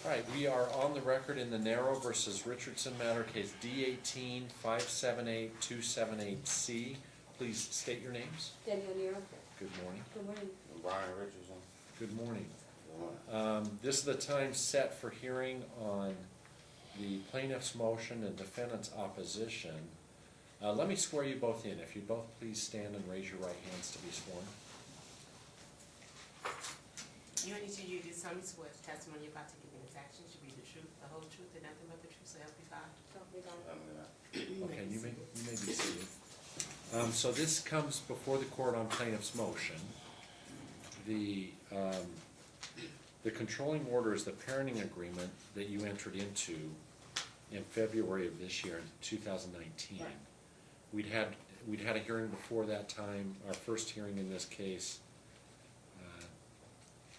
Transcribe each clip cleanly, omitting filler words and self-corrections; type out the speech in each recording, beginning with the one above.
All right, we are on the record in the Nero versus Richardson matter, case D18-578-278C. Please state your names. Danielle Nero. Good morning. Good morning. Brian Richardson. Good morning. Good morning. This is the time set for hearing on the plaintiff's motion and defendant's opposition. Let me swear you both in. If you both please stand and raise your right hands to be sworn. You and each of you do solemnly swear the testimony you're about to give in this action should be the truth, the whole truth, and nothing but the truth, so help you God. Okay, you may be seated. So this comes before the court on plaintiff's motion. The controlling order is the parenting agreement that you entered into in February of this year, in 2019. Right. We'd had a hearing before that time. Our first hearing in this case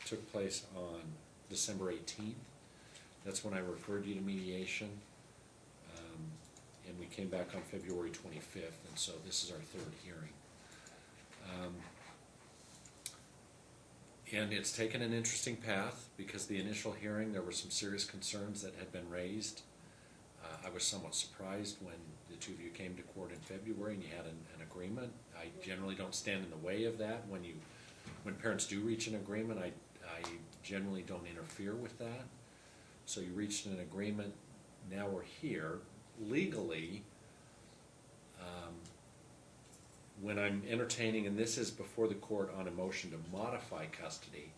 took place on December 18th. That's when I referred you to mediation. And we came back on February 25th, and so this is our third hearing. And it's taken an interesting path because the initial hearing there were some serious concerns that had been raised. I was somewhat surprised when the two of you came to court in February and you had an agreement. I generally don't stand in the way of that. When parents do reach an agreement, I generally don't interfere with that. So you reached an agreement, now we're here. Legally, when I'm entertaining, and this is before the court on a motion to modify custody,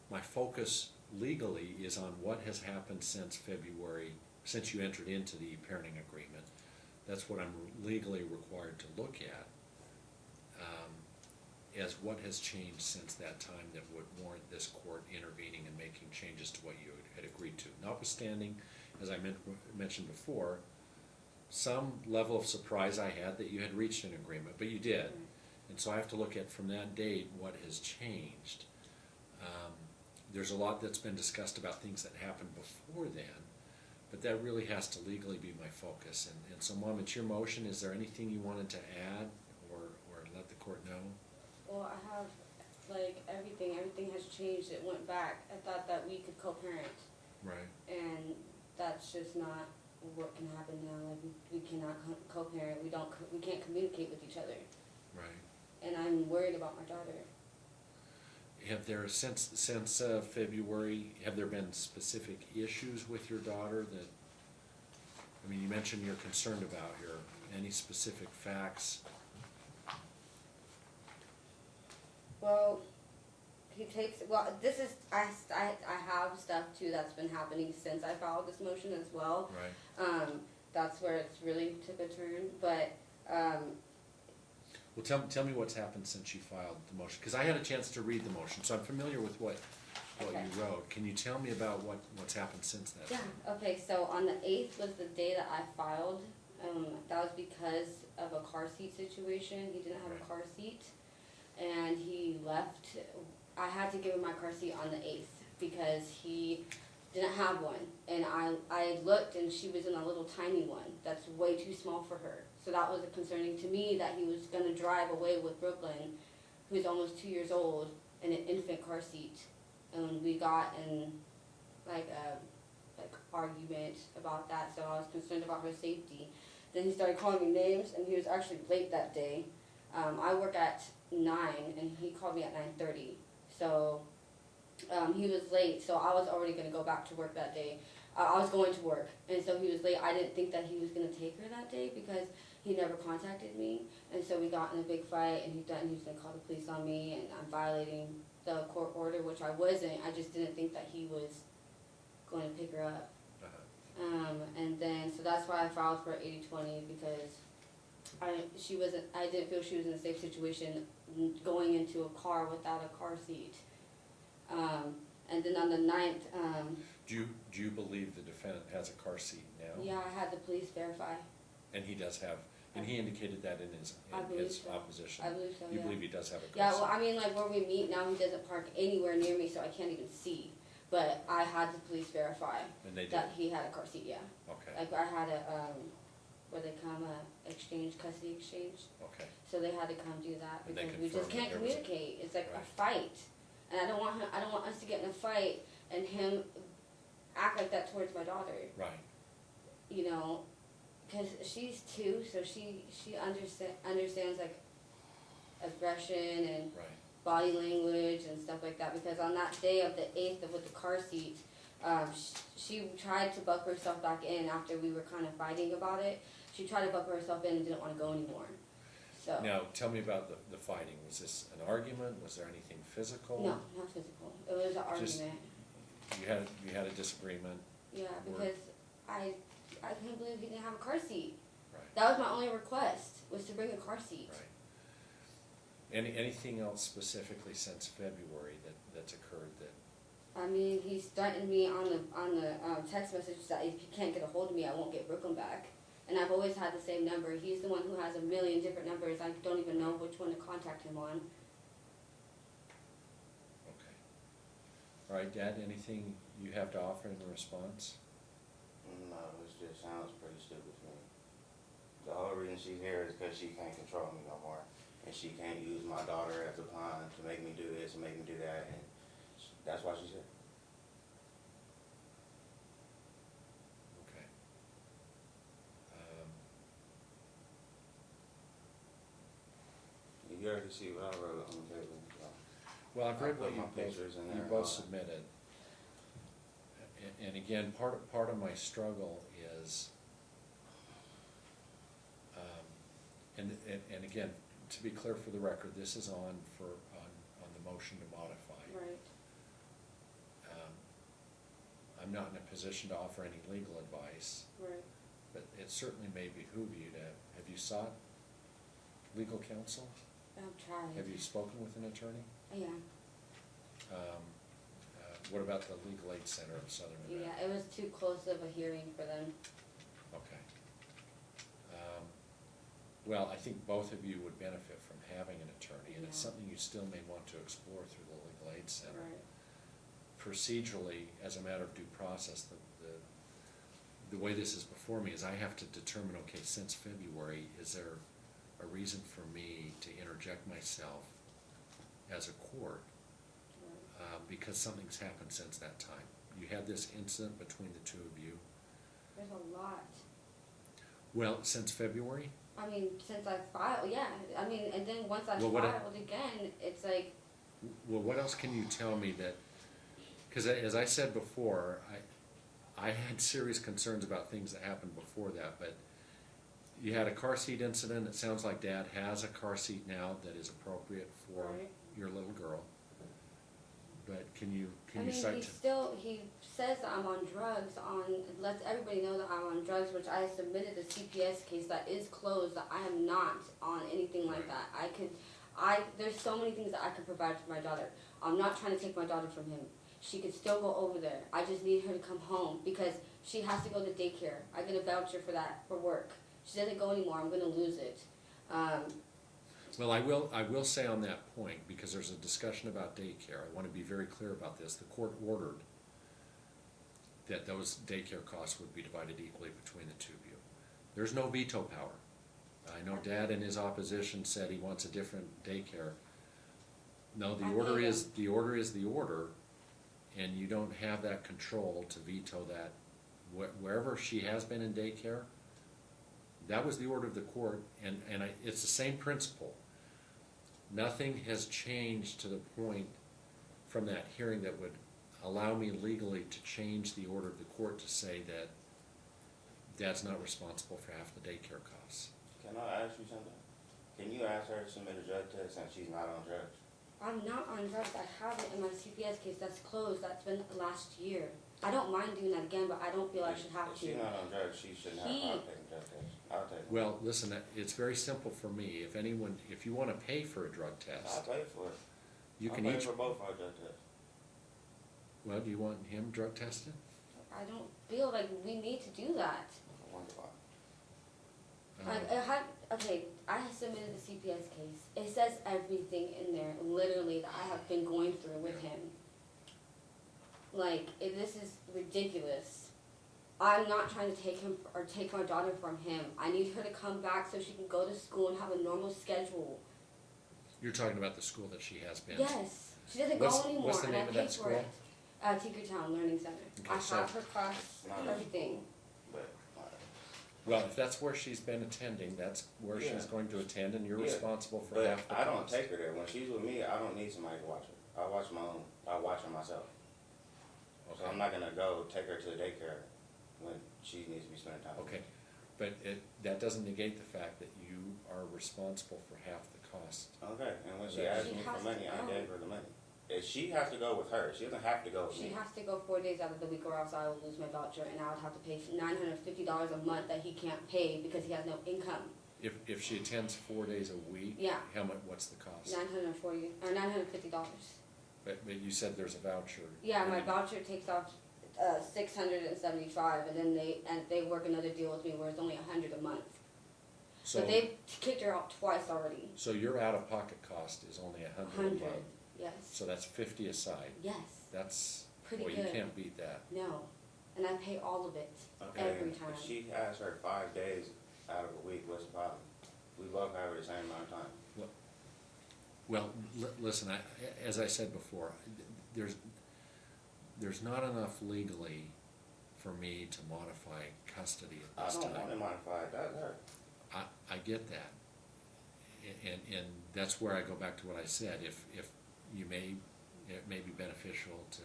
my focus legally is on what has happened since February, since you entered into the parenting agreement. That's what I'm legally required to look at, as what has changed since that time that would warrant this court intervening and making changes to what you had agreed to. Notwithstanding, as I mentioned before, some level of surprise I had that you had reached an agreement, but you did. And so I have to look at from that date what has changed. There's a lot that's been discussed about things that happened before then, but that really has to legally be my focus. And so, Mom, it's your motion. Is there anything you wanted to add or let the court know? Well, I have, like, everything has changed. It went back. I thought that we could co-parent. Right. And that's just not what can happen now. Like, we cannot co-parent. We can't communicate with each other. Right. And I'm worried about my daughter. Have there, since February, have there been specific issues with your daughter that, I mean, you mentioned you're concerned about here. Any specific facts? Well, this is, I have stuff too that's been happening since I filed this motion as well. Right. That's where it's really took a turn, but, Well, tell me what's happened since you filed the motion, because I had a chance to read the motion, so I'm familiar with what Okay. you wrote. Can you tell me about what's happened since then? yeah, okay, so on the 8th was the day that I filed. That was because of a car seat situation. He didn't have a Right. car seat, and he left. I had to give him my car seat on the 8th because he didn't have one, and I looked and she was in a little tiny one that's way too small for her. So that was concerning to me that he was going to drive away with Brooklyn, who's almost 2 years old, in an infant car seat. And we got in like a argument about that, so I was concerned about her safety. Then he started calling me names, and he was actually late that day. I work at 9, and he called me at 9:30. So he was late, so I was already going to go back to work that day. I was going to work, and so he was late. I didn't think that he was going to take her that day because he never contacted me. And so we got in a big fight, and he was going to call the police on me, and I'm violating the court order, which I wasn't. I just didn't think that he was going to pick her up. And then, so that's why I filed for 80/20, because I didn't feel she was in a safe situation going into a car without a car seat. And then on the 9th, Do you believe the defendant has a car seat now? yeah, I had the police verify. And he does have, and he indicated that in his so. opposition. I believe so, You yeah. believe he does have a car Yeah, seat? well, I mean, like, where we meet now, he doesn't park anywhere near me, so I can't even see. But I had the police verify And they did? that he had a car seat, yeah. Okay, Like, I had where they come, custody exchange. okay. So they had to come do that And they because we just confirmed can't that there was a- communicate. It's like Right. a fight. And I don't want us to get in a fight and him act like that towards my daughter. Right. You know, because she's 2, so she understands like aggression and Right. body language and stuff like that. Because on that day of the 8th with the car seat, she tried to buck herself back in after we were kind of fighting about it. She tried to buck herself in and didn't want to go anymore. So Now, tell me about the fighting. Was this an argument? Was there anything physical? no, not physical. It was an Just- argument. You had a disagreement? Yeah, because I couldn't believe he didn't have a car seat. Right. That was my only request, was to bring a car seat. Right. Anything else specifically since February that's occurred that, I mean, he's threatened me on the text message that if you can't get a hold of me, I won't get Brooklyn back. And I've always had the same number. He's the one who has a million different numbers. I don't even know which one to contact him on. okay. All right, Dad, anything you have to offer in response? No, it just sounds pretty stupid to me. The whole reason she's here is because she can't control me no more. And she can't use my daughter as a pawn to make me do this and make me do that, and that's why she's here. Okay. You already see what I wrote on the paper. Well, I've I read put what my you both, pictures in there you and both all that. submitted. And again, part of my struggle is, and again, to be clear for the record, this is on the motion to modify. Right. I'm not in a position to offer any legal advice, Right. but it certainly may behoove you to, have you sought legal counsel? I've tried. Have you spoken with an attorney? Yeah. What about the Legal Aid Center of Southern Nevada? Yeah, it was too close of a hearing for them. Okay. Well, I think both of you would benefit from having an attorney, and it's Yeah. something you still may want to explore through the Legal Aid Center. Right. Procedurally, as a matter of due process, the way this is before me is I have to determine, okay, since February, is there a reason for me to interject myself as a court, Right. because something's happened since that time. You had this incident between the two of you. There's a lot. Well, since February? I mean, since I filed, yeah. I mean, and then once I Well, what I- filed again, it's like, Well, what else can you tell me that, because as I said before, I had serious concerns about things that happened before that, but you had a car seat incident. It sounds like Dad has a car seat now that is appropriate for Right. your little girl. But can you I mean, cite? he says that I'm on drugs, lets everybody know that I'm on drugs, which I submitted a CPS case that is closed, that I am not on anything like Right. that. There's so many things that I could provide for my daughter. I'm not trying to take my daughter from him. She could still go over there. I just need her to come home because she has to go to daycare. I get a voucher for that, for work. She doesn't go anymore, I'm gonna lose it. Well, I will say on that point, because there's a discussion about daycare, I want to be very clear about this. The court ordered that those daycare costs would be divided equally between the two of you. There's no veto power. I know Dad in his opposition said he wants a different daycare. No, the I order paid is the order, and you don't have that control to veto that. Wherever she has been in daycare, that was the order of the court, and it's the same principle. Nothing has changed to the point from that hearing that would allow me legally to change the order of the court to say that Dad's not responsible for half the daycare costs. Can I ask you something? Can you ask her to submit a drug test since she's not on drugs? I'm not on drugs. I have it in my CPS case that's closed. That's been last year. I don't mind doing that again, but I don't feel I should have If to. she's not on drugs, she shouldn't have to take a drug test. I'll take it. Well, listen, it's very simple for me. If you want to pay for a drug I'll test, pay for it. you I'll can pay each, for both our drug tests. well, do you want him drug tested? I don't feel like we need to do that. I wonder why. I submitted the CPS case. It says everything in there, literally, that I have been going through with him. Like, this is ridiculous. I'm not trying to take him or take my daughter from him. I need her to come back so she can go to school and have a normal schedule. You're talking about the school that she has been. Yes, she doesn't What's- go anymore, what's the and I name of pay that for school? it. Tinkertown Learning Center. Okay, I so- have her class, everything. But, Well, if that's where she's been attending, that's where Yeah. she's going to attend, and you're Yeah, responsible for but half the I don't cost. take her there. When she's with me, I don't need somebody to watch her. I watch my own. I watch her myself. So I'm Okay, not gonna go take her to the daycare when she needs to be spending time. with me. okay, but that doesn't negate the fact that you are responsible for half the cost. Okay, and when she She asked me has for money, to I go. gave her the money. If she has to go with her, she doesn't have to go with She me. has to go 4 days out of the week, or else I will lose my voucher, and I would have to pay $950 a month that he can't pay because he has no income. If she attends 4 days a week, Yeah. how much, what's the cost? $950. But you said there's a voucher. Yeah, my and- voucher takes off $675, and then they work another deal with me where it's only $100 a month. So, But they've kicked her out twice already. so your out-of-pocket cost is only $100 a 100. month, Yes. so that's 50 aside. Yes. That's, Pretty well, good. you can't beat that. No. And I pay all of it Okay, every if time. she has her 5 days out of a week, what's the problem? We both have her the same amount of time. Well, listen, as I said before, there's not enough legally for me to modify custody at I this don't want time. to modify it, that's her. I get that. And that's where I go back to what I said, if it may be beneficial to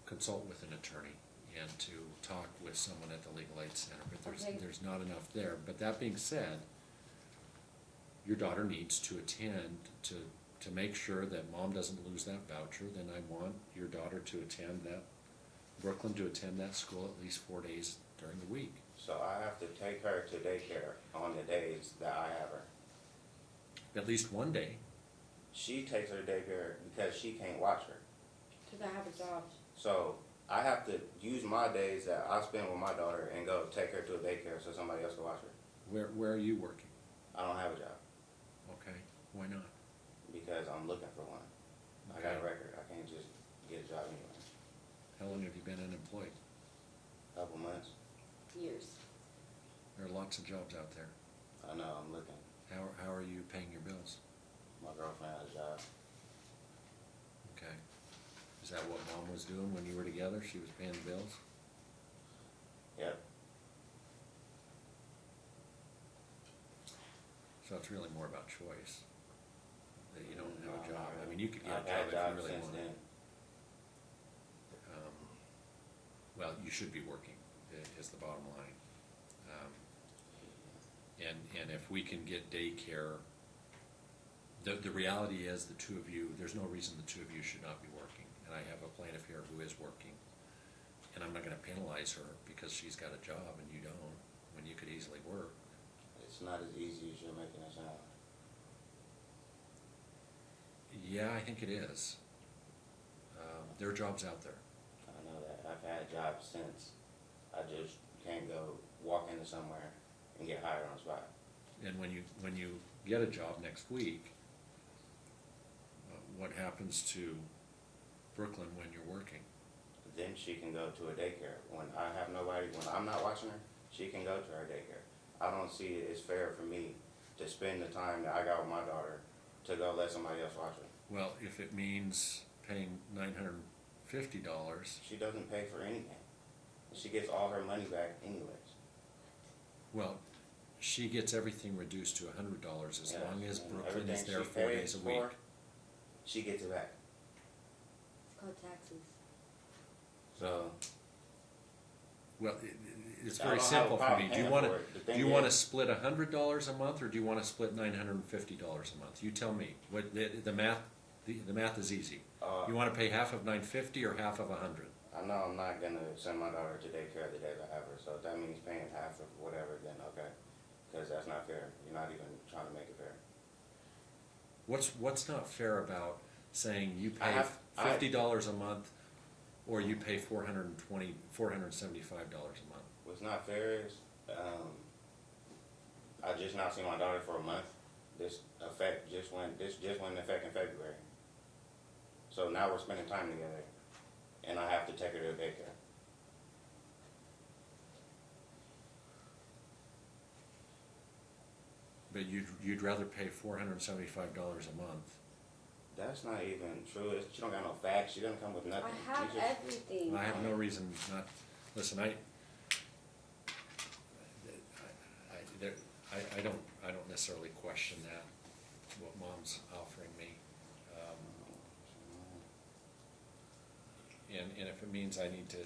consult with an attorney and to talk with someone at the Legal Aid Center, but Okay. there's not enough there. But that being said, your daughter needs to attend to make sure that mom doesn't lose that voucher, then I want your daughter to attend Brooklyn to attend that school at least 4 days during the week. So I have to take her to daycare on the days that I have her. At least one day. She takes her to daycare because she can't watch her. Because I have a job. So I have to use my days that I spend with my daughter and go take her to a daycare so somebody else can watch her. Where are you working? I don't have a job Okay, why not? because I'm looking for one. I got a Okay. record. I can't just get a job anywhere. How long have you been unemployed? Couple months. Years. There are lots of jobs out there. I know, I'm looking. How are you paying your bills? My girlfriend has a job. Okay. Is that what mom was doing when you were together? She was paying the bills? Yep. So it's really more about choice. That you don't have a job. I mean, you could get I've a had job if jobs you really since wanted. then. Well, you should be working, is the bottom line. And if we can get daycare, the reality is the two of you, there's no reason the two of you should not be working. And I have a plaintiff here who is working. And I'm not gonna penalize her because she's got a job and you don't, when you could easily work. It's not as easy as you're making it sound. Yeah, I think it is. There are jobs out there. I know that. I've had jobs since. I just can't go walk into somewhere and get hired on the spot. And when you get a job next week, what happens to Brooklyn when you're working? Then she can go to a daycare. When I have nobody, when I'm not watching her, she can go to her daycare. I don't see it as fair for me to spend the time that I got with my daughter to go let somebody else watch her. Well, if it means paying $950, She doesn't pay for anything. She gets all her money back anyways. well, she gets everything reduced to $100 as Yeah, long as and Brooklyn is everything there she 4 pays days a for, week. She gets it back. It's called taxes. So Well, it's I very don't have a simple for me. problem Do you paying want for to, it. The do thing you want to is- split $100 a month, or do you want to split $950 a month? You tell me. What, the math, the math is easy. You want to pay half of $950 or half of $100? I know I'm not gonna send my daughter to daycare the days I have her, so if that means paying half of whatever, then okay. Because that's not fair. You're not even trying to make it fair. What's not fair about saying you I pay have- $50 a month, or you pay $475 a month? What's not fair is, I just not seen my daughter for a month. This just went into effect in February. So now we're spending time together, and I have to take her to daycare. But you'd rather pay $475 a month That's not even true. She don't got no facts. She doesn't come with nothing. I have You just- everything. I have no reason not, listen, I don't necessarily question that, what mom's offering me. And if it means I need to,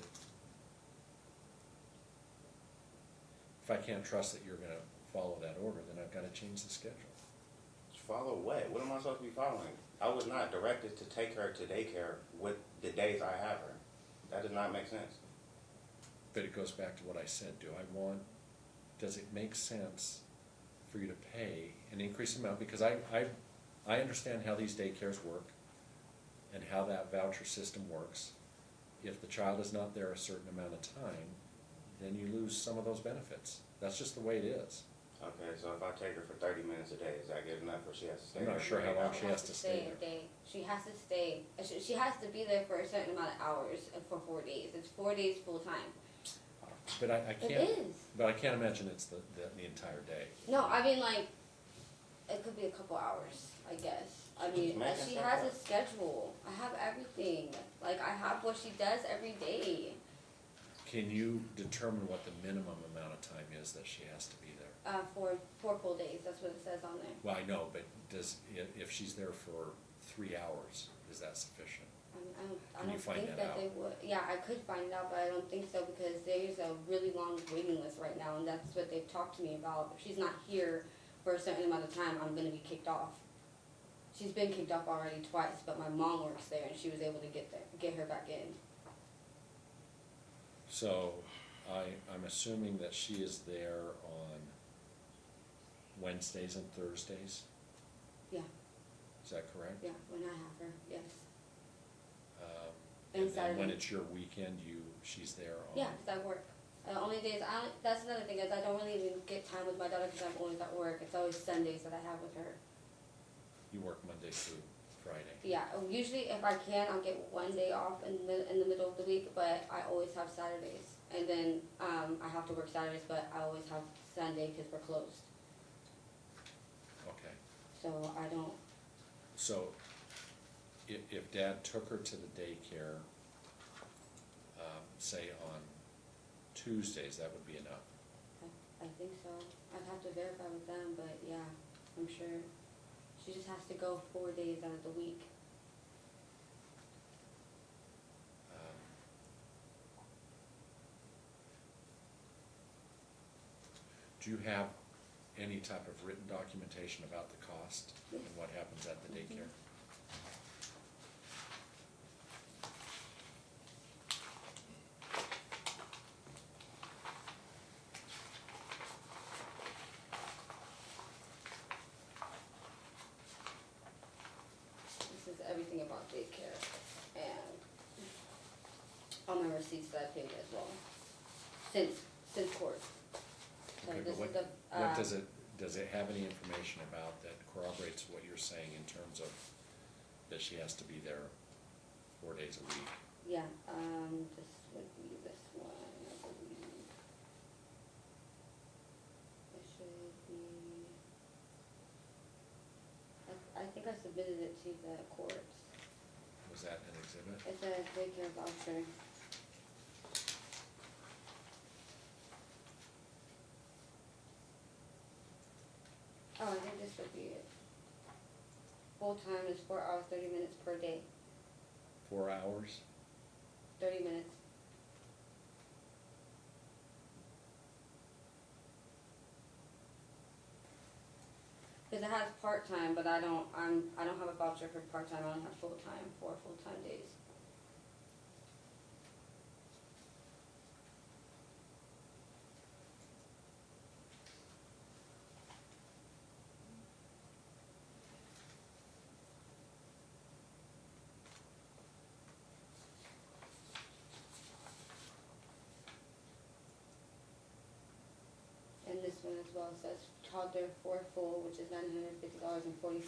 if I can't trust that you're gonna follow that order, then I've gotta change the schedule. Follow what? What am I supposed to be following? I was not directed to take her to daycare with the days I have her. That does not make sense. But it goes back to what I said, does it make sense for you to pay an increased amount? Because I understand how these daycares work and how that voucher system works. If the child is not there a certain amount of time, then you lose some of those benefits. That's just the way it is. Okay, so if I take her for 30 minutes a day, is that good enough or she has to stay I'm not there sure for how 8 long hours? she has to stay a day. She has to stay. She has to be there for a certain amount of hours for 4 days. It's 4 days full time. But I It can't, is. but I can't imagine it's the entire day. No, I mean like, it could be a couple hours, I guess. I mean, Making she stuff has a up. schedule. I have everything. Like I have what she does every day. Can you determine what the minimum amount of time is that she has to be there? For 4 full days. That's what it says on there. Well, I know, but if she's there for 3 hours, is that sufficient? I Can you don't find think that that they would. Yeah, I could find it out, but I don't think so because there's a really long waiting list right now, and that's what they've talked to me about. If she's not here for a certain amount of time, I'm gonna be kicked off. She's been kicked off already twice, but my mom works there, and she was able to get her back in. So I'm assuming that she is there on Wednesdays and Thursdays, Yeah, is that correct? yeah. When I have her, yes. And And then when Saturday. it's your weekend, she's there on? Yeah, 'cause I work. Only days that's another thing is I don't really even get time with my daughter because I'm always at work. It's always Sundays that I have with her. You work Monday through Friday? Yeah, usually if I can, I'll get 1 day off in the middle of the week, but I always have Saturdays. And then I have to work Saturdays, but I always have Sunday because we're closed. Okay. So I don't. So if Dad took her to the daycare, say on Tuesdays, that would be enough? I think so. I'd have to verify with them, but yeah, I'm sure. She just has to go 4 days out of the week. Do you have any type of written documentation about the cost and what happens at the daycare? This is everything about daycare and all my receipts that I paid as well. Since court. So Okay, this but is the, what does it have any information about that corroborates what you're saying in terms of that she has to be there 4 days a week? yeah, this would be this one, I believe. It should be, I think I submitted it to the courts. Was that an exhibit? It's a daycare voucher. Oh, I think this would be it. Full-time is 4 hours, 30 minutes per day, 4 hours? 30 minutes. Cause it has part-time, but I don't have a voucher for part-time, I only have full-time, 4 full-time days. And this one as well says toddler 4 full, which is $950.40.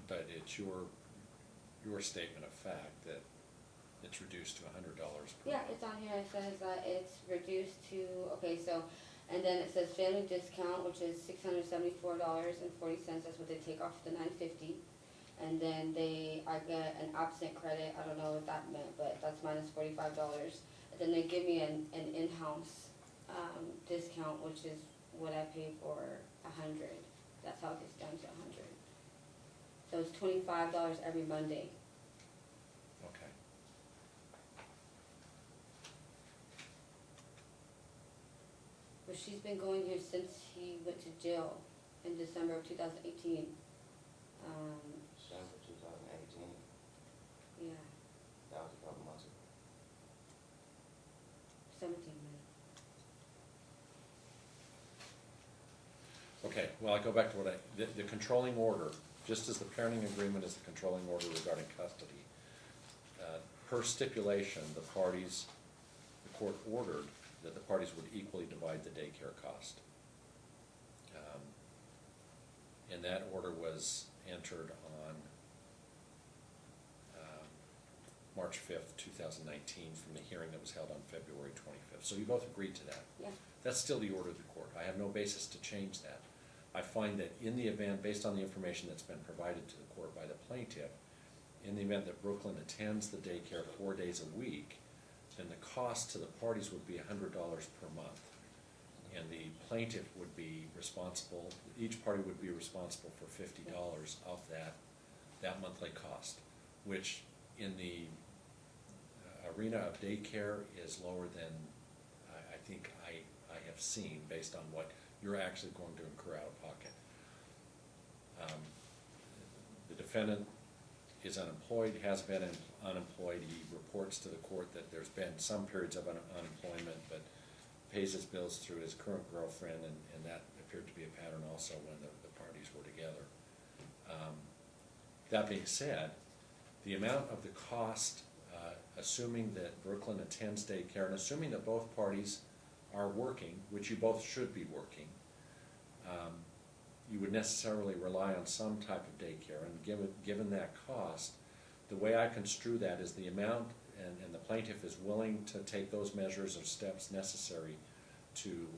But it's your statement of fact that it's reduced to $100 per Yeah, month. it's on here, it says that it's reduced to, okay, so, And then it says family discount, which is $674.40, that's what they take off the $950. And then I get an absent credit, I don't know what that meant, but that's minus $45. And then they give me an in-house, discount, which is what I pay for 100. That's how it gets down to 100. So it's $25 every Monday. Okay. But she's been going here since he went to jail in December of 2018. December 2018, Yeah, that was a couple months ago. 17 minutes. Okay, well, I go back to what the controlling order, just as the parenting agreement is the controlling order regarding custody, per stipulation, the court ordered that the parties would equally divide the daycare cost. And that order was entered on March 5th, 2019, from the hearing that was held on February 25th. So you both agreed to that. Yeah. That's still the order of the court. I have no basis to change that. I find that in the event, based on the information that's been provided to the court by the plaintiff, in the event that Brooklyn attends the daycare 4 days a week, then the cost to the parties would be $100 per month. And the plaintiff would be responsible, each party would be responsible for $50 of that monthly cost, which in the arena of daycare is lower than I think I have seen, based on what you're actually going to incur out of pocket. The defendant is unemployed, has been unemployed. He reports to the court that there's been some periods of unemployment, but pays his bills through his current girlfriend, and that appeared to be a pattern also when the parties were together. That being said, the amount of the cost, assuming that Brooklyn attends daycare, and assuming that both parties are working, which you both should be working, you would necessarily rely on some type of daycare, and given that cost, the way I construe that is the amount, and the plaintiff is willing to take those measures or steps necessary to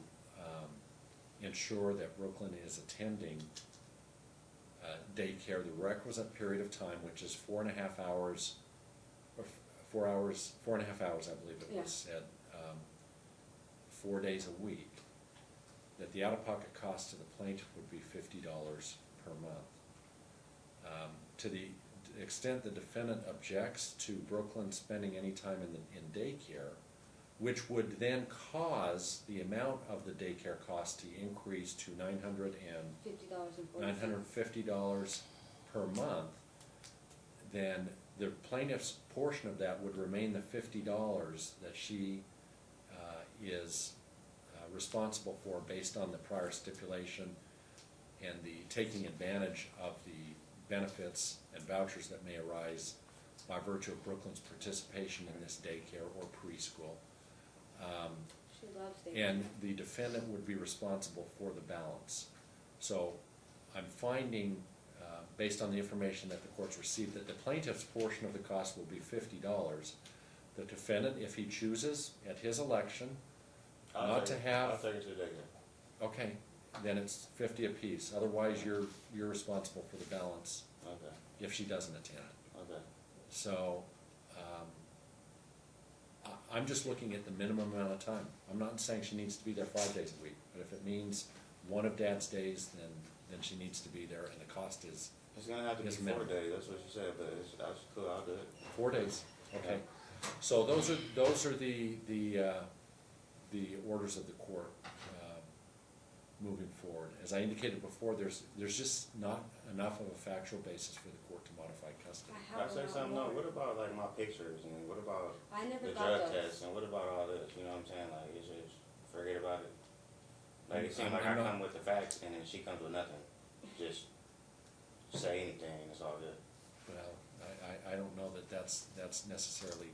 ensure that Brooklyn is attending daycare the requisite period of time, which is 4.5 hours, or 4 hours, 4.5 hours, I believe it was said, 4 days a week, that the out-of-pocket cost to the plaintiff would be $50 per month. To the extent the defendant objects to Brooklyn spending any time in daycare, which would then cause the amount of the daycare cost to increase to $950 per month, then the plaintiff's portion of that would remain the $50 that she is responsible for based on the prior stipulation and the taking advantage of the benefits and vouchers that may arise by virtue of Brooklyn's participation in this daycare or preschool. She loves daycare. And the defendant would be responsible for the balance. So I'm finding, based on the information that the court's received, that the plaintiff's portion of the cost will be $50. The defendant, if he chooses at his election not to have... I'll take it to the daycare. Okay, then it's 50 apiece. Otherwise, you're responsible for the balance Okay. if she doesn't attend. Okay. So I'm just looking at the minimum amount of time. I'm not saying she needs to be there 5 days a week, but if it means one of Dad's days, then she needs to be there, and the cost is It's gonna have to be It's 4 minimum. days, that's what she said, but that's cool, I'll do it. 4 days. Okay. So those are the orders of the court moving forward. As I indicated before, there's just not enough of a factual basis for the court to modify custody. Can I say something though? What about like my pictures and what about I never the got drug those. tests and what about all this? You know what I'm saying? Like, it's just forget about it. Like, it seems like I'm I not- come with the facts and then she comes with nothing. Just say anything and it's all good. Well, I don't know that that's necessarily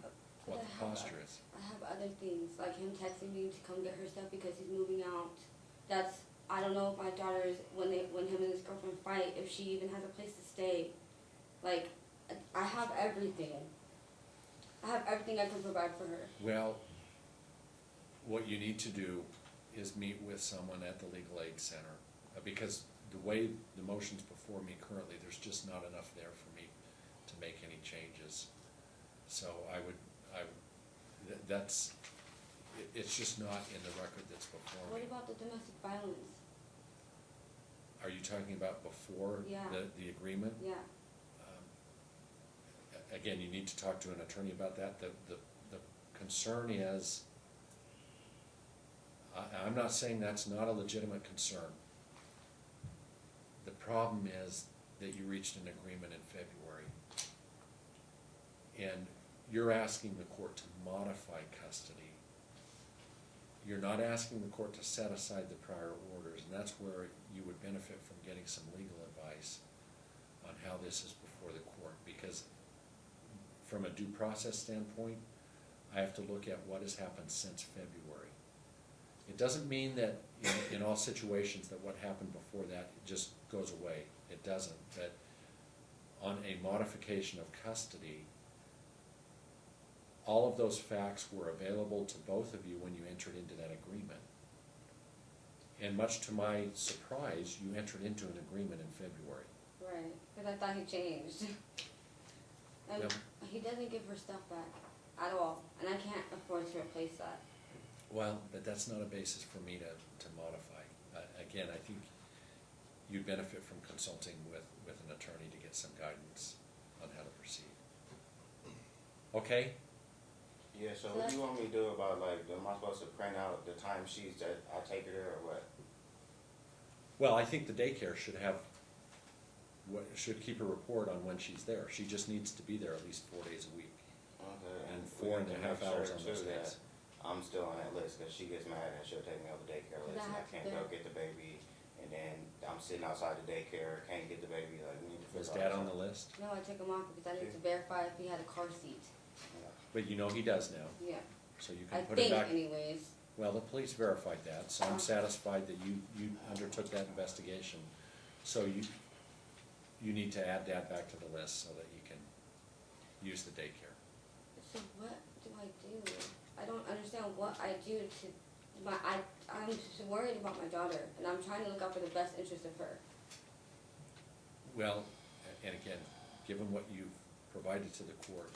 what the posture is. I have other things, like him texting me to come get her stuff because he's moving out. I don't know if my daughter is, when him and his girlfriend fight, if she even has a place to stay. Like, I have everything. I have everything I can provide for her. Well, what you need to do is meet with someone at the legal aid center, because the way the motion's before me currently, there's just not enough there for me to make any changes. So it's just not in the record that's before What me. about the domestic violence? Are you talking about before Yeah. the agreement? Yeah, Again, you need to talk to an attorney about that. The concern is, I'm not saying that's not a legitimate concern. The problem is that you reached an agreement in February. And you're asking the court to modify custody. You're not asking the court to set aside the prior orders, and that's where you would benefit from getting some legal advice on how this is before the court, because from a due process standpoint, I have to look at what has happened since February. It doesn't mean that in all situations that what happened before that just goes away. It doesn't. But on a modification of custody, all of those facts were available to both of you when you entered into that agreement. And much to my surprise, you entered into an agreement in February. right, because I thought he changed. And Yep. he doesn't give her stuff back at all, and I can't afford to replace that. Well, but that's not a basis for me to modify. Again, I think you'd benefit from consulting with an attorney to get some guidance on how to proceed. Okay? Yeah, so what do you want me to do about, like, am I supposed to print out the timesheets that I take her there, or what? Well, I think the daycare should keep a report on when she's there. She just needs to be there at least 4 days a week. Okay. And we 4.5 need to make hours sure, on those too, that days. I'm still on that list, cause she gets mad and she'll take me off the daycare list, and I can't go get the baby, and then I'm sitting outside the daycare, can't get the baby, like, we need to Was figure out. Dad on the list? No, I took him off because I need to verify if he had a car seat. But you know he does now, Yeah, so you I can put it think back. anyways. Well, the police verified that, so I'm satisfied that you undertook that investigation. So you need to add Dad back to the list so that you can use the daycare. So what do I do? I don't understand what I do to I'm just worried about my daughter, and I'm trying to look out for the best interest of her. Well, and again, given what you've provided to the court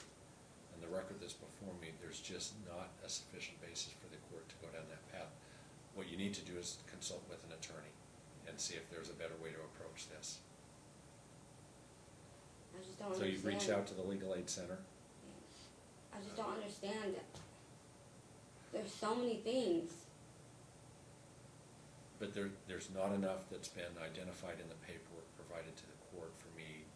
and the record that's before me, there's just not a sufficient basis for the court to go down that path. What you need to do is consult with an attorney and see if there's a better way to approach this. I just don't So understand. you've reached out to the legal aid center? I just don't understand. There's so many things. But there's not enough that's been identified in the paperwork provided to the court for me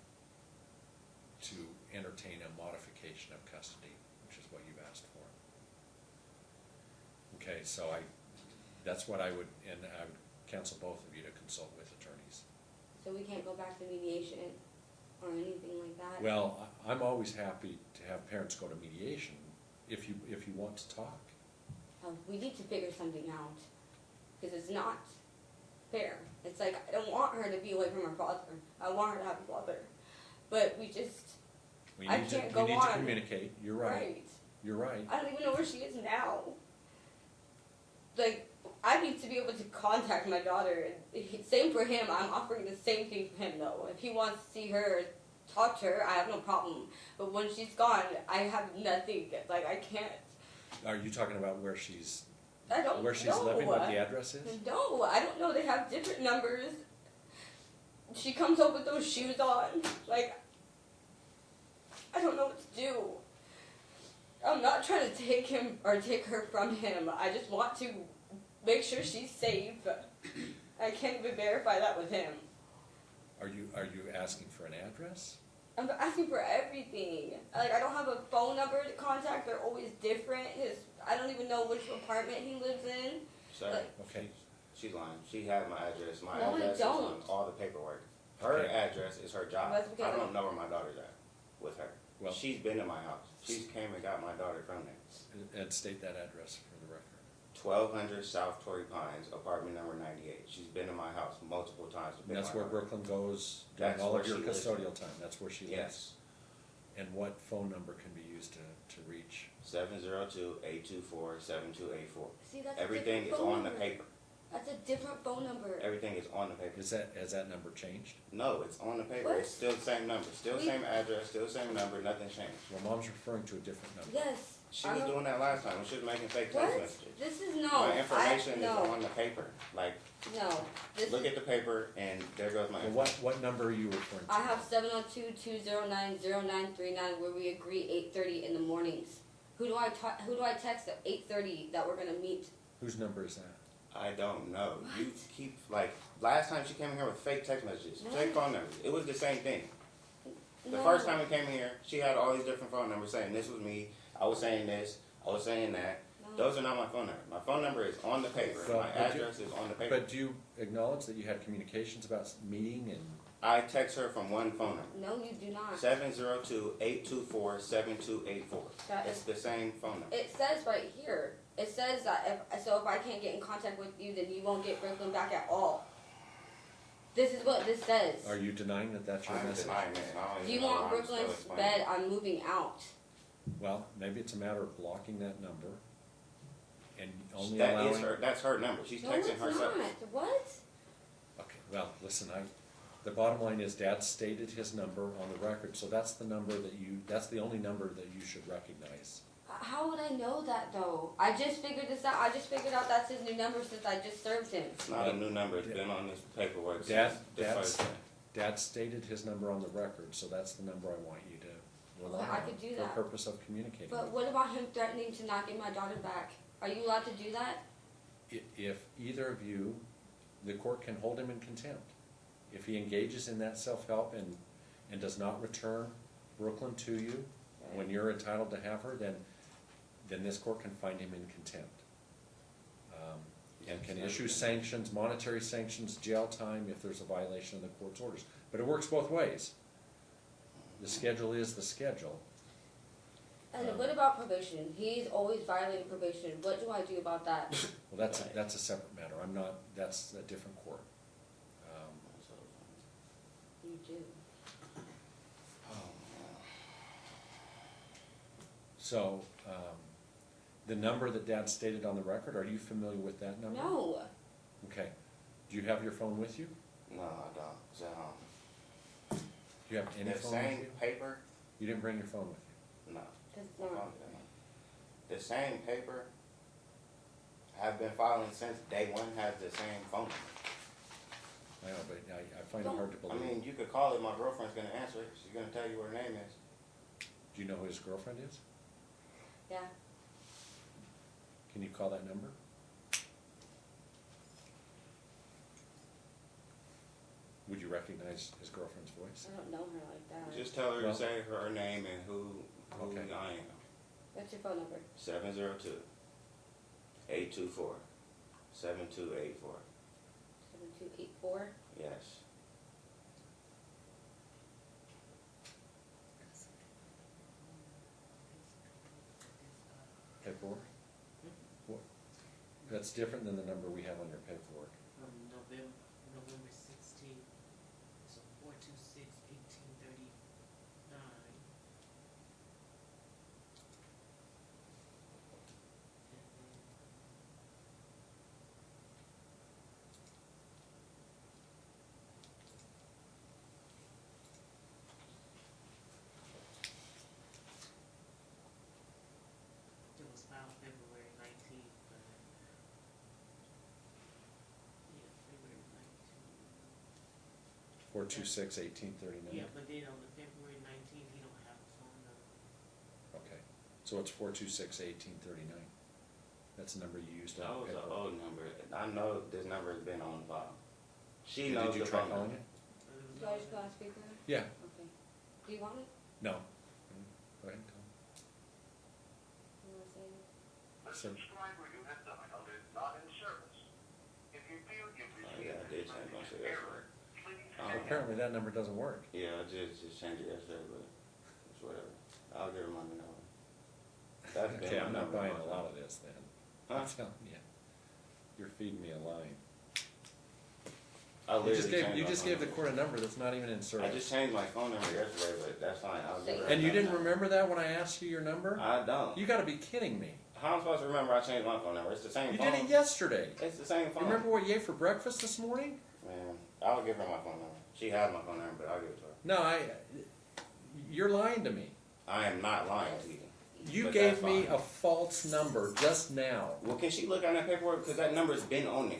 to entertain a modification of custody, which is what you've asked for. Okay, so that's what I would counsel both of you to consult with attorneys. So we can't go back to mediation or anything like that? Well, I'm always happy to have parents go to mediation if you want to talk. We need to figure something out, because it's not fair. It's like, I don't want her to be away from her father. I want her to have a father. But we just, We I need can't to, go we need to on. communicate. You're right. You're right. I don't even know where she is now. Like, I need to be able to contact my daughter. Same for him. I'm offering the same thing for him, though. If he wants to see her, talk to her, I have no problem. But when she's gone, I have nothing. Like, I can't. Are you talking about where she's I don't where she's know. living, what the address is? No, I don't know. They have different numbers. She comes up with those shoes on. Like, I don't know what to do. I'm not trying to take him or take her from him. I just want to make sure she's safe. I can't even verify that with him. Are you asking for an address? I'm asking for everything. Like, I don't have a phone number to contact. They're always different. I don't even know which apartment he lives in. Sir, Like, Okay. she's lying. She has my address. My No, I address is on don't. all the paperwork. Her Okay. address is her job. That's because I don't know where my daughter's at with her. Well- She's been to my house. She's came and got my daughter from there. And state that address for the record. 1200 South Torrey Pines, apartment number 98. She's been to my house multiple times. to And pick that's my where daughter. Brooklyn goes during That's all where of your she lives. custodial time. That's where she lives. Yes. And what phone number can be used to reach? 702-824-7284. See, that's Everything a is different phone on the number. paper. That's a different phone number. Everything is on the paper. Has that number changed? No, it's on the paper. What? It's still the same number, still the same address, still the same number, nothing changed. Well, mom's referring to a different number. Yes. She was doing that last time, she was making fake What? text messages. This is no. My information is no. on the paper, like, No. This look is, at the paper and there goes my Well, information. what number are you referring to? I have 702-209-0939 where we agree 8:30 in the mornings. Who do I text at 8:30 that we're gonna meet? Whose number is that? I don't know, you What? keep, like, last time she came here with fake text messages, No. fake phone numbers, it was the same thing. The No. first time we came here, she had all these different phone numbers saying this was me, I was saying this, I was saying that. No. Those are not my phone numbers. My phone number is on the paper. Well, My but you- address is on the paper. But do you acknowledge that you had communications about meeting and, I text her from one phone number. No, you do not. 702-824-7284. That It's is, the same phone number. it says right here. It says that if I can't get in contact with you, then you won't get Brooklyn back at all. This is what this says. are you denying that that's your I'm message? denying it. I don't If even you know want why I'm still Brooklyn's explaining bed, it. I'm moving out. Well, maybe it's a matter of blocking that number and only That allowing. is her, that's her number. She's No, texting it's herself. not. What? Okay, well, listen, the bottom line is Dad stated his number on the record, so that's the number that's the only number that you should recognize. How would I know that though? I just figured this out. I just figured out that's his new number since I just served him. It's not a new number. It's been on this paperwork Dad, since the first day. Dad stated his number on the record, so that's the number I want you to rely Okay, I on could do for the that. purpose of communicating. But what about him threatening to not get my daughter back? Are you allowed to do that? If either of you, the court can hold him in contempt. If he engages in that self-help and does not return Brooklyn to you when you're entitled to have her, then this court can find him in contempt. And can issue sanctions, monetary sanctions, jail time if there's a violation of the court's orders. But it works both ways. The schedule is the schedule. And what about probation? He's always violating probation. What do I do about that? Well, that's a separate matter. That's a different court. You do. So, the number that Dad stated on the record, are you familiar with that number? No. Okay. Do you have your phone with you? No, I don't. It's at home. Do you have any The phone with same you? paper? You didn't bring your phone with you? No. Cause My no. phone didn't. The same paper I've been filing since day one has the same phone number. I know, but I find it hard to I believe. mean, you could call it, my girlfriend's gonna answer it, she's gonna tell you what her name is. Do you know who his girlfriend is? Yeah. Can you call that number? Would you recognize his girlfriend's voice? I don't know her like that. Just tell her Well- to say her name and who Okay. I am. What's your phone number? 702-824-7284. 7284. Yes. Paperwork? What? That's different than the number we have on your paperwork. From November 16th, so 426-1839. It was filed February 19th, but yeah, February 19th. 426-1839. Yeah, but then on the February 19th, he don't have a phone number. Okay. So it's 426-1839. That's the number you used That on was the an paperwork. old number. I know this number has been on the file. She Did knows you the try phone calling number. it? Do I just go on speaker? Yeah. Okay. Do you want it? No. Go ahead, Tom. You wanna say it? The So- subscriber you have dialed is not in service. If you feel you've received yeah, I did change my shit error, yesterday. please Oh, hang Apparently that number doesn't work. Yeah, I just changed it yesterday, but it's whatever. I'll give her money now. That's been Okay, my I'm not number buying all a the lot time. of this then. Huh? I'm telling you. You're feeding me a line. I You literally just changed you my just phone gave the number. court a number that's not even in I service. just changed my phone number yesterday, but that's fine. I'll give her And you another didn't number. remember that when I asked you your number? I don't. You gotta be kidding me. How am I supposed to remember I changed my phone number? It's the same You phone. did it yesterday. It's the same phone. Remember what you ate for breakfast this morning? Man, I'll give her my phone number. She has my phone number, but I'll give it to her. No, you're lying to me. I am not lying to you. You But gave that's me fine. a false number just now. Well, can she look on that paperwork? Because that number's been on there.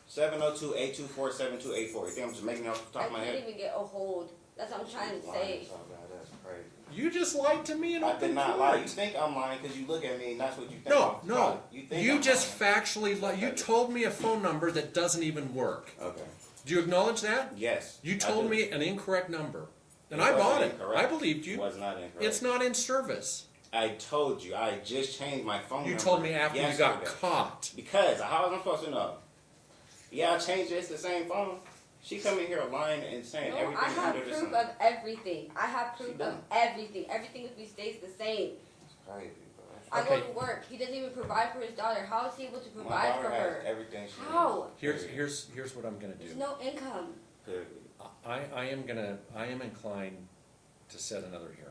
702-824-7284. You think I'm just making it off the I top of my can't head? even get a hold. That's what I'm trying to say. Oh, God, that's crazy. You just lied to me in I open did not lie. You court. think I'm lying because you look at me and that's what you think. No, I'm no. lying. You think You I'm just lying. factually lied. You told me a phone number that doesn't even work. Okay. Do you acknowledge that? Yes. You I told do. me an incorrect number. And It I wasn't bought it. incorrect. I believed It you. was not incorrect. It's not in service. I told you. I just changed my phone You number. told me after you got yesterday. caught. Because how was I supposed to know? Yeah, I changed it. It's the same phone. She come in here lying and saying No, everything I have under the proof sun. of everything. I have She proof of don't. everything. Everything with me stays the same. It's crazy, bro. I Okay. go to work. He doesn't even provide for his daughter. How is he able to My provide daughter for has her? everything she How? needs. Here's what I'm gonna There's do. no income. Period. I am inclined to set another hearing.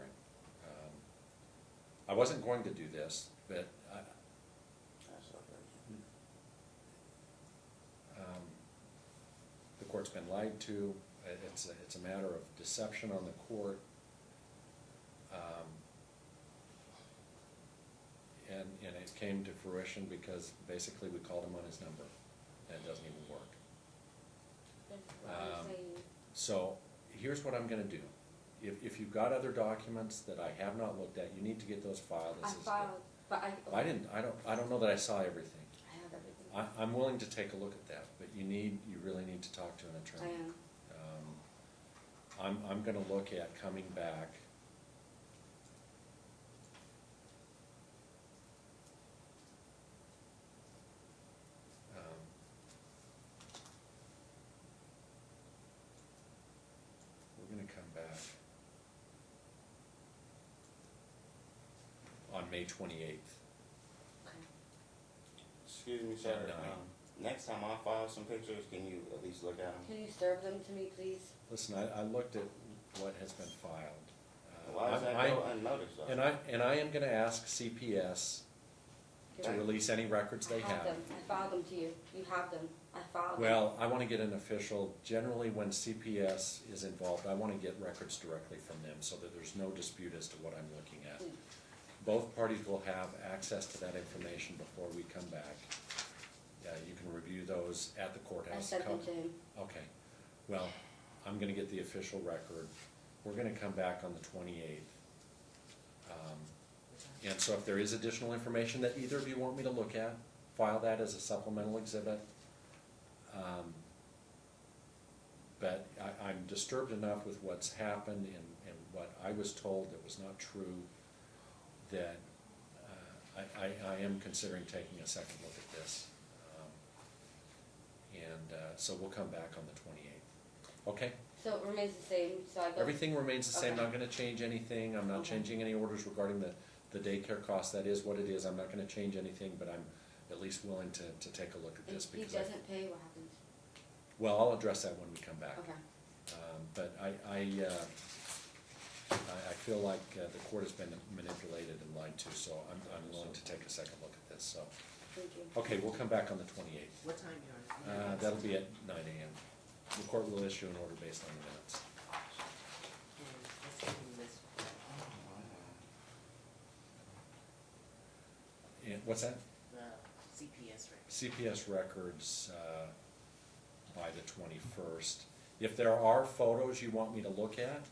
I wasn't going to do this, but That's so crazy. the court's been lied to. It's a matter of deception on the court. And it came to fruition because basically we called him on his number, and it doesn't even work. That's what I'm Um, saying. So here's what I'm gonna do. If you've got other documents that I have not looked at, you need to get those filed. I filed, but I I don't know that I saw everything. I have everything. I'm willing to take a look at that, but you really need to talk to an I attorney. am. I'm gonna look at coming back. We're gonna come back on May 28th. Okay. Excuse me, sir. At 9. Next time I file some pictures, can you at least look at them? Can you serve them to me, please? Listen, I looked at what has been filed. Why does that I'm- go unnoticed though? And I am gonna ask CPS to Okay. release any records they I have have. them. I filed them to you. You have them. I filed them. Well, I wanna get an official, generally when CPS is involved, I wanna get records directly from them so that there's no dispute as to what I'm looking at. Please. Both parties will have access to that information before we come back. You can review those at the courthouse. I sent them to him. Okay, well, I'm gonna get the official record. We're gonna come back on the 28th. And so if there is additional information that either of you want me to look at, file that as a supplemental exhibit. But I'm disturbed enough with what's happened and what I was told that was not true, that I am considering taking a second look at this. So we'll come back on the 28th. Okay? So it remains the same, so I go. Everything remains the same, Okay. not gonna change anything, I'm not Okay. changing any orders regarding the daycare cost, that is what it is, I'm not gonna change anything, but I'm at least willing to take a look at this If he because doesn't pay, what happens? well, I'll address that when we come back. Okay. But I feel like the court has been manipulated and lied to, so I'm willing to take a second look at this, so. Thank you. Okay, we'll come back on the 28th. What time you on? That'll be at 9 a.m. The court will issue an order based on the minutes. And let's give him this. And what's that? The CPS record. CPS records by the 21st. If there are photos you want me to look at,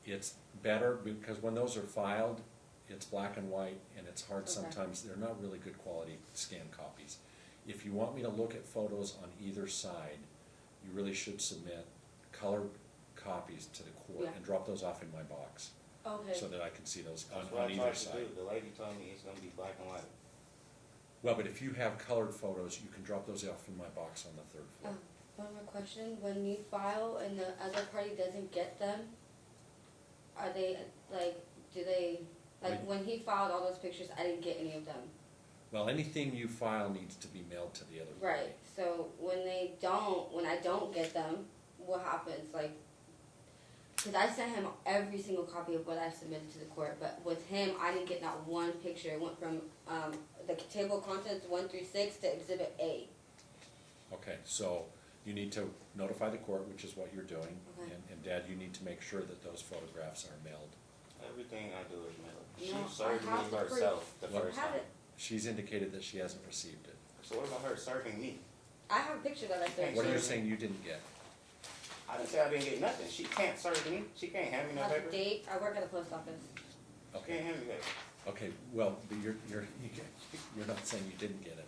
it's better because when those are filed, it's black and white and it's hard Okay. sometimes, they're not really good quality scanned copies. If you want me to look at photos on either side, you really should submit colored copies to the court Yeah. and drop those off in my box Okay. so that I can see those That's on what I either tried to side. do. The lady told me it's gonna be black and white. Well, but if you have colored photos, you can drop those off in my box on the 3rd floor. One more question, when you file and the other party doesn't get them, are they, like, do they, like, Wait. when he filed all those pictures, I didn't get any of them. Well, anything you file needs to be mailed to the other party. Right, so when I don't get them, what happens, like, cause I sent him every single copy of what I submitted to the court, but with him, I didn't get not one picture, it went from, the table of contents 1 through 6 to exhibit A. Okay, so you need to notify the court, which is what you're doing, Okay. and Dad, you need to make sure that those photographs are mailed. Everything I do is mailed. No, She I served have me the proof. herself the What? first I have time. it. She's indicated that she hasn't received it. So what about her serving me? I have a picture that I sent. What are you you. saying you didn't get? I didn't say I didn't get nothing. She can't serve me. She can't hand me I no have paper. the date, I work at the post office. She Okay, can't hand me paper. okay, well, but you're not saying you didn't get it,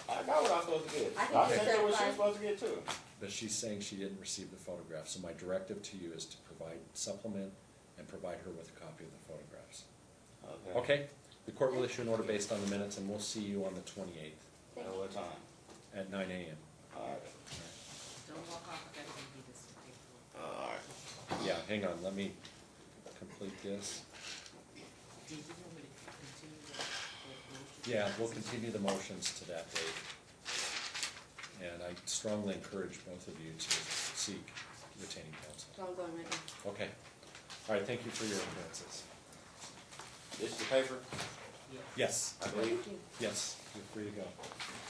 I got what I was supposed to get. I think I you're sent her what she was certified. supposed to get too. but she's saying she didn't receive the photograph, so my directive to you is to supplement and provide her with a copy of the photographs. Okay. Okay, the court will issue an order based on the minutes, and we'll see you on the 28th Thank At you. what time? at 9 a.m. Alright. Don't walk off, I gotta give you this paperwork. Alright. Yeah, hang on, let me complete this. Do you want me to continue the motion? Yeah, we'll continue the motions to that date. And I strongly encourage both of you to seek retaining counsel. So I'm going right now. Okay. All right, thank you for your advances. This is the paper? Yeah. Yes, I believe. Thank you. yes, you're free to go.